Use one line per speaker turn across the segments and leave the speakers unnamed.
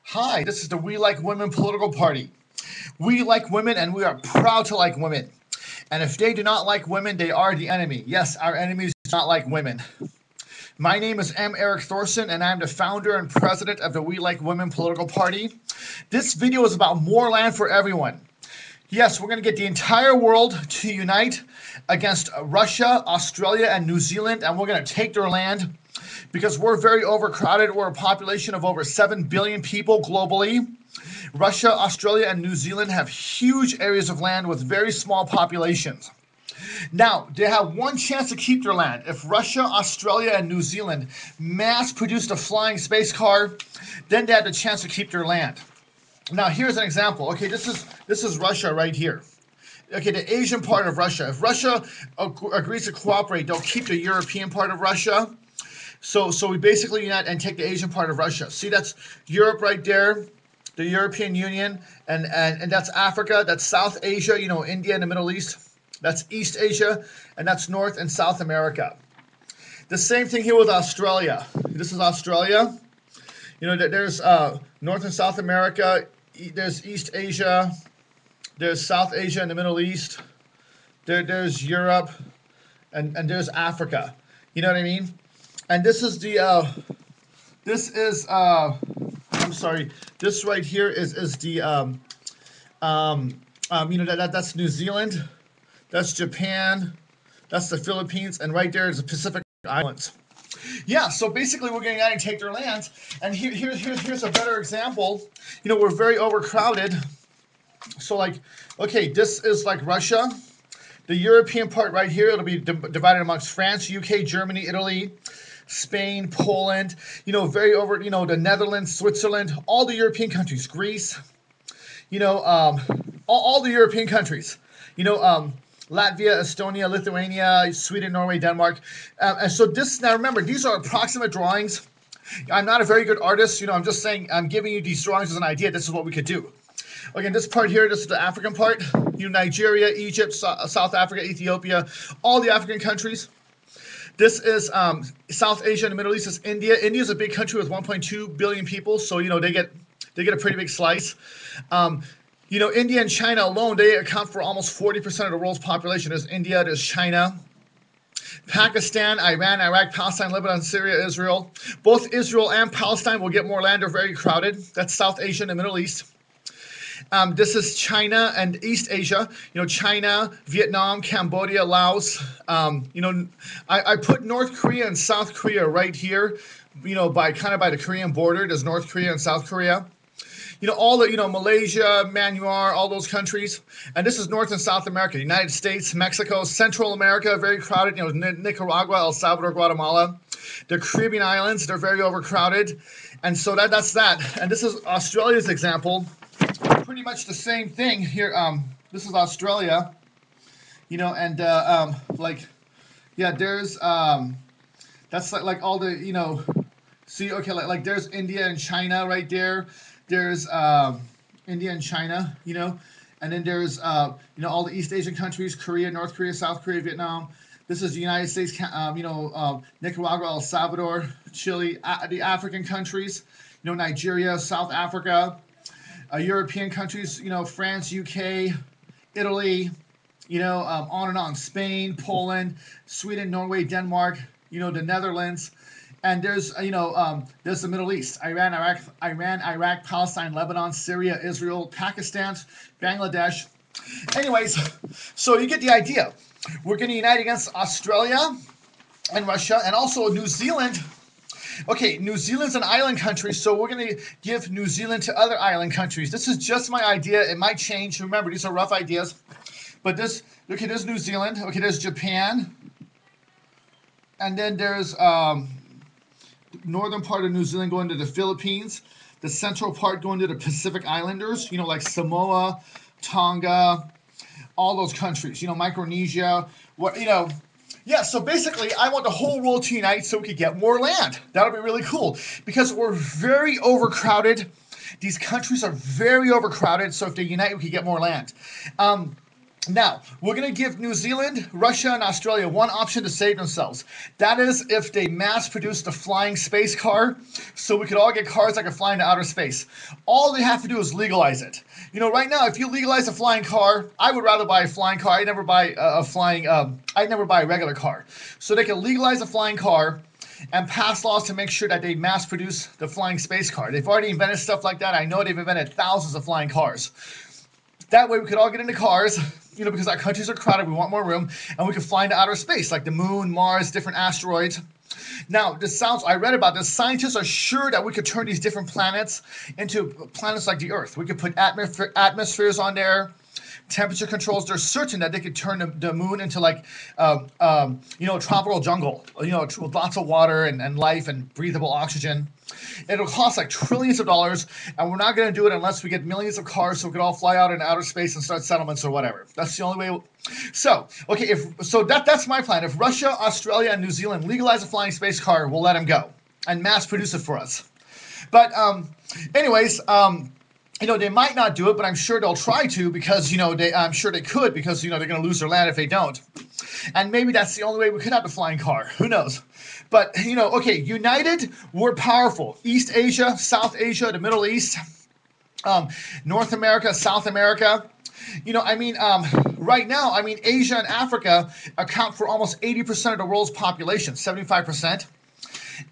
Hi, this is the We Like Women political party. We like women and we are proud to like women. And if they do not like women, they are the enemy. Yes, our enemies do not like women. My name is M. Eric Thorson, and I'm the founder and president of the We Like Women political party. This video is about more land for everyone. Yes, we're going to get the entire world to unite against Russia, Australia, and New Zealand, and we're going to take their land because we're very overcrowded. We're a population of over 7 billion people globally. Russia, Australia, and New Zealand have huge areas of land with very small populations. Now, they have one chance to keep their land. If Russia, Australia, and New Zealand mass produced a flying space car, then they have the chance to keep their land. Now, here's an example. Okay, this is Russia right here. Okay, the Asian part of Russia. If Russia agrees to cooperate, they'll keep the European part of Russia. So we basically unite and take the Asian part of Russia. See, that's Europe right there, the European Union, and that's Africa. That's South Asia, India and the Middle East. That's East Asia, and that's North and South America. The same thing here with Australia. This is Australia. There's North and South America. There's East Asia. There's South Asia and the Middle East. There's Europe, and there's Africa. You know what I mean? And this is I'm sorry. This right here is the that's New Zealand. That's Japan. That's the Philippines, and right there is the Pacific Islands. Yeah, so basically we're getting out and take their lands. And here's a better example. We're very overcrowded. So okay, this is like Russia. The European part right here, it'll be divided amongst France, UK, Germany, Italy, Spain, Poland, the Netherlands, Switzerland, all the European countries, Greece, all the European countries, Latvia, Estonia, Lithuania, Sweden, Norway, Denmark. And so now remember, these are approximate drawings. I'm not a very good artist. I'm just saying, I'm giving you these drawings as an idea. This is what we could do. Again, this part here, this is the African part. Nigeria, Egypt, South Africa, Ethiopia, all the African countries. This is South Asia and the Middle East is India. India is a big country with 1.2 billion people, so they get a pretty big slice. India and China alone, they account for almost 40% of the world's population. There's India, there's China, Pakistan, Iran, Iraq, Palestine, Lebanon, Syria, Israel. Both Israel and Palestine will get more land. They're very crowded. That's South Asia and the Middle East. This is China and East Asia. China, Vietnam, Cambodia, Laos. I put North Korea and South Korea right here. By the Korean border. There's North Korea and South Korea. All the, Malaysia, Myanmar, all those countries. And this is North and South America, United States, Mexico, Central America, very crowded, Nicaragua, El Salvador, Guatemala. The Caribbean islands, they're very overcrowded. And so that's that. And this is Australia's example. Pretty much the same thing here. This is Australia, and there's that's like all the see, okay, like there's India and China right there. There's India and China, and then there's all the East Asian countries: Korea, North Korea, South Korea, Vietnam. This is the United States, Nicaragua, El Salvador, Chile, the African countries, Nigeria, South Africa. European countries, France, UK, Italy, on and on. Spain, Poland, Sweden, Norway, Denmark, the Netherlands. And there's the Middle East: Iran, Iraq, Palestine, Lebanon, Syria, Israel, Pakistan, Bangladesh. Anyways, so you get the idea. We're going to unite against Australia and Russia and also New Zealand. Okay, New Zealand's an island country, so we're going to give New Zealand to other island countries. This is just my idea. It might change. Remember, these are rough ideas. But there's New Zealand. Okay, there's Japan. And then there's northern part of New Zealand going to the Philippines. The central part going to the Pacific Islanders, like Samoa, Tonga, all those countries, Micronesia, Yeah, so basically, I want the whole world to unite so we could get more land. That would be really cool because we're very overcrowded. These countries are very overcrowded, so if they unite, we could get more land. Now, we're going to give New Zealand, Russia, and Australia one option to save themselves. That is if they mass produce the flying space car, so we could all get cars that can fly into outer space. All they have to do is legalize it. You know, right now, if you legalize a flying car, I would rather buy a flying car. I never buy a regular car. So they can legalize a flying car and pass laws to make sure that they mass produce the flying space car. They've already invented stuff like that. I know they've invented thousands of flying cars. That way we could all get into cars, you know, because our countries are crowded, we want more room, and we can fly into outer space, like the moon, Mars, different asteroids. Now, I read about this, scientists are sure that we could turn these different planets into planets like the Earth. We could put atmospheres on there, temperature controls. They're certain that they could turn the moon into like, you know, a tropical jungle, you know, with lots of water and life and breathable oxygen. It'll cost like trillions of dollars, and we're not going to do it unless we get millions of cars so we can all fly out in outer space and start settlements or whatever. That's the only way. So, okay, that's my plan. If Russia, Australia, and New Zealand legalize a flying space car, we'll let them go and mass produce it for us. But anyways, you know, they might not do it, but I'm sure they'll try to because, you know, I'm sure they could because, you know, they're going to lose their land if they don't. And maybe that's the only way we could have the flying car. Who knows? But, you know, okay, united, we're powerful. East Asia, South Asia, the Middle East, North America, South America. You know, I mean, right now, I mean, Asia and Africa account for almost 80% of the world's population, 75%.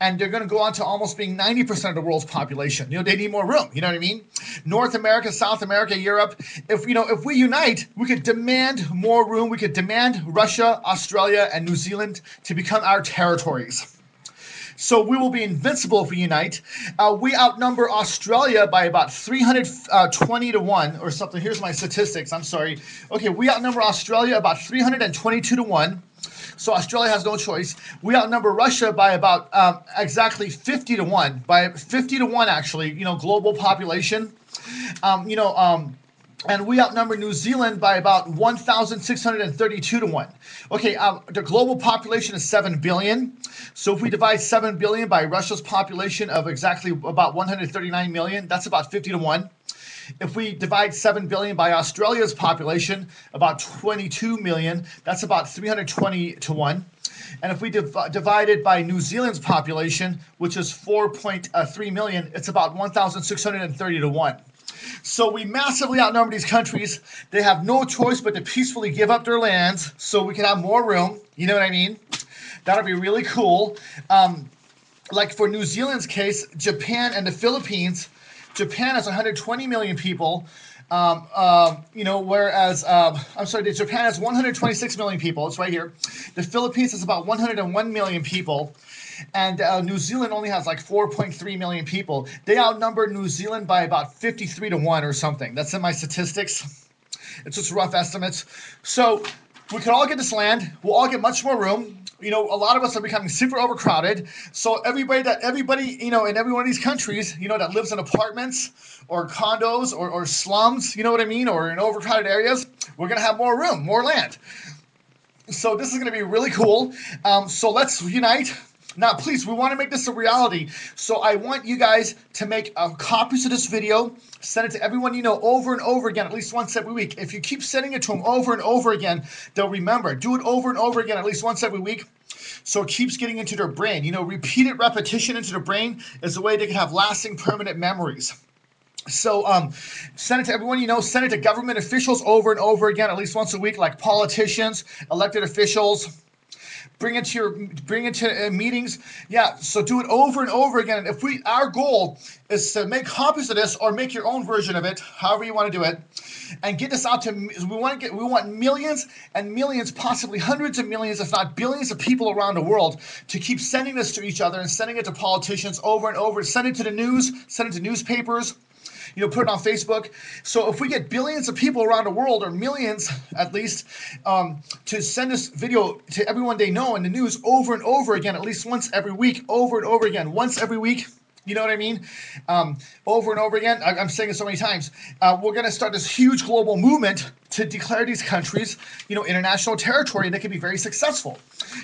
And they're going to go on to almost being 90% of the world's population. You know, they need more room. You know what I mean? North America, South America, Europe. If we unite, we could demand more room. We could demand Russia, Australia, and New Zealand to become our territories. So we will be invincible if we unite. We outnumber Australia by about 320 to 1 or something. Here's my statistics. I'm sorry. Okay, we outnumber Australia about 322 to 1. So Australia has no choice. We outnumber Russia by about exactly 50 to 1. By 50 to 1, actually, you know, global population. And we outnumber New Zealand by about 1,632 to 1. Okay, the global population is 7 billion. So if we divide 7 billion by Russia's population of exactly about 139 million, that's about 50 to 1. If we divide 7 billion by Australia's population, about 22 million, that's about 320 to 1. And if we divide it by New Zealand's population, which is 4.3 million, it's about 1,630 to 1. So we massively outnumber these countries. They have no choice but to peacefully give up their lands so we can have more room. You know what I mean? That'll be really cool. Like for New Zealand's case, Japan and the Philippines, Japan has 120 million people, you know, whereas, Japan has 126 million people. It's right here. The Philippines has about 101 million people. And New Zealand only has like 4.3 million people. They outnumber New Zealand by about 53 to 1 or something. That's in my statistics. It's just rough estimates. So we could all get this land. We'll all get much more room. You know, a lot of us are becoming super overcrowded. So everybody, you know, in every one of these countries, you know, that lives in apartments or condos or slums, you know what I mean, or in overcrowded areas, we're going to have more room, more land. So this is going to be really cool. So let's unite. Now, please, we want to make this a reality. So I want you guys to make copies of this video, send it to everyone you know over and over again, at least once every week. If you keep sending it to them over and over again, they'll remember. Do it over and over again, at least once every week. So it keeps getting into their brain. You know, repeated repetition into their brain is the way they can have lasting, permanent memories. So send it to everyone you know. Send it to government officials over and over again, at least once a week, like politicians, elected officials. Bring it to meetings. Yeah, so do it over and over again. If our goal is to make copies of this or make your own version of it, however you want to do it, and get this out to, we want millions and millions, possibly hundreds of millions, if not billions of people around the world to keep sending this to each other and sending it to politicians over and over. Send it to the news, send it to newspapers. You know, put it on Facebook. So if we get billions of people around the world, or millions at least, to send this video to everyone they know in the news over and over again, at least once every week, over and over again, once every week, you know what I mean? Over and over again. I'm saying it so many times. We're going to start this huge global movement to declare these countries, you know, international territory, and they can be very successful.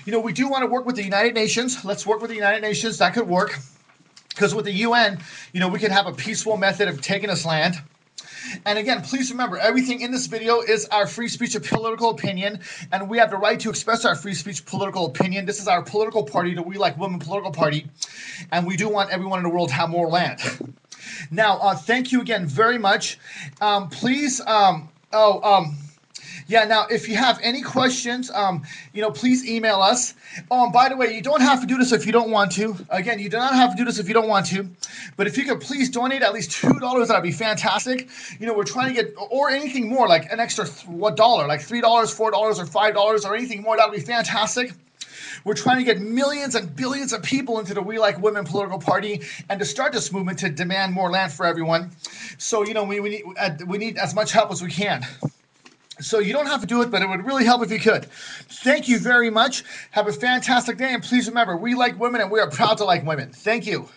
You know, we do want to work with the United Nations. Let's work with the United Nations. That could work. Because with the UN, you know, we could have a peaceful method of taking this land. And again, please remember, everything in this video is our free speech of political opinion, and we have the right to express our free speech political opinion. This is our political party, the We Like Women political party, and we do want everyone in the world to have more land. Now, thank you again very much. Please, yeah, now, if you have any questions, please email us. Oh, and by the way, you don't have to do this if you don't want to. Again, you do not have to do this if you don't want to. But if you could please donate at least $2, that'd be fantastic. We're trying to get, or anything more, like an extra, $1, like $3, $4, or $5, or anything more, that'd be fantastic. We're trying to get millions and billions of people into the We Like Women political party and to start this movement to demand more land for everyone. So, we need as much help as we can. So you don't have to do it, but it would really help if you could. Thank you very much. Have a fantastic day, and please remember, we like women, and we are proud to like women. Thank you.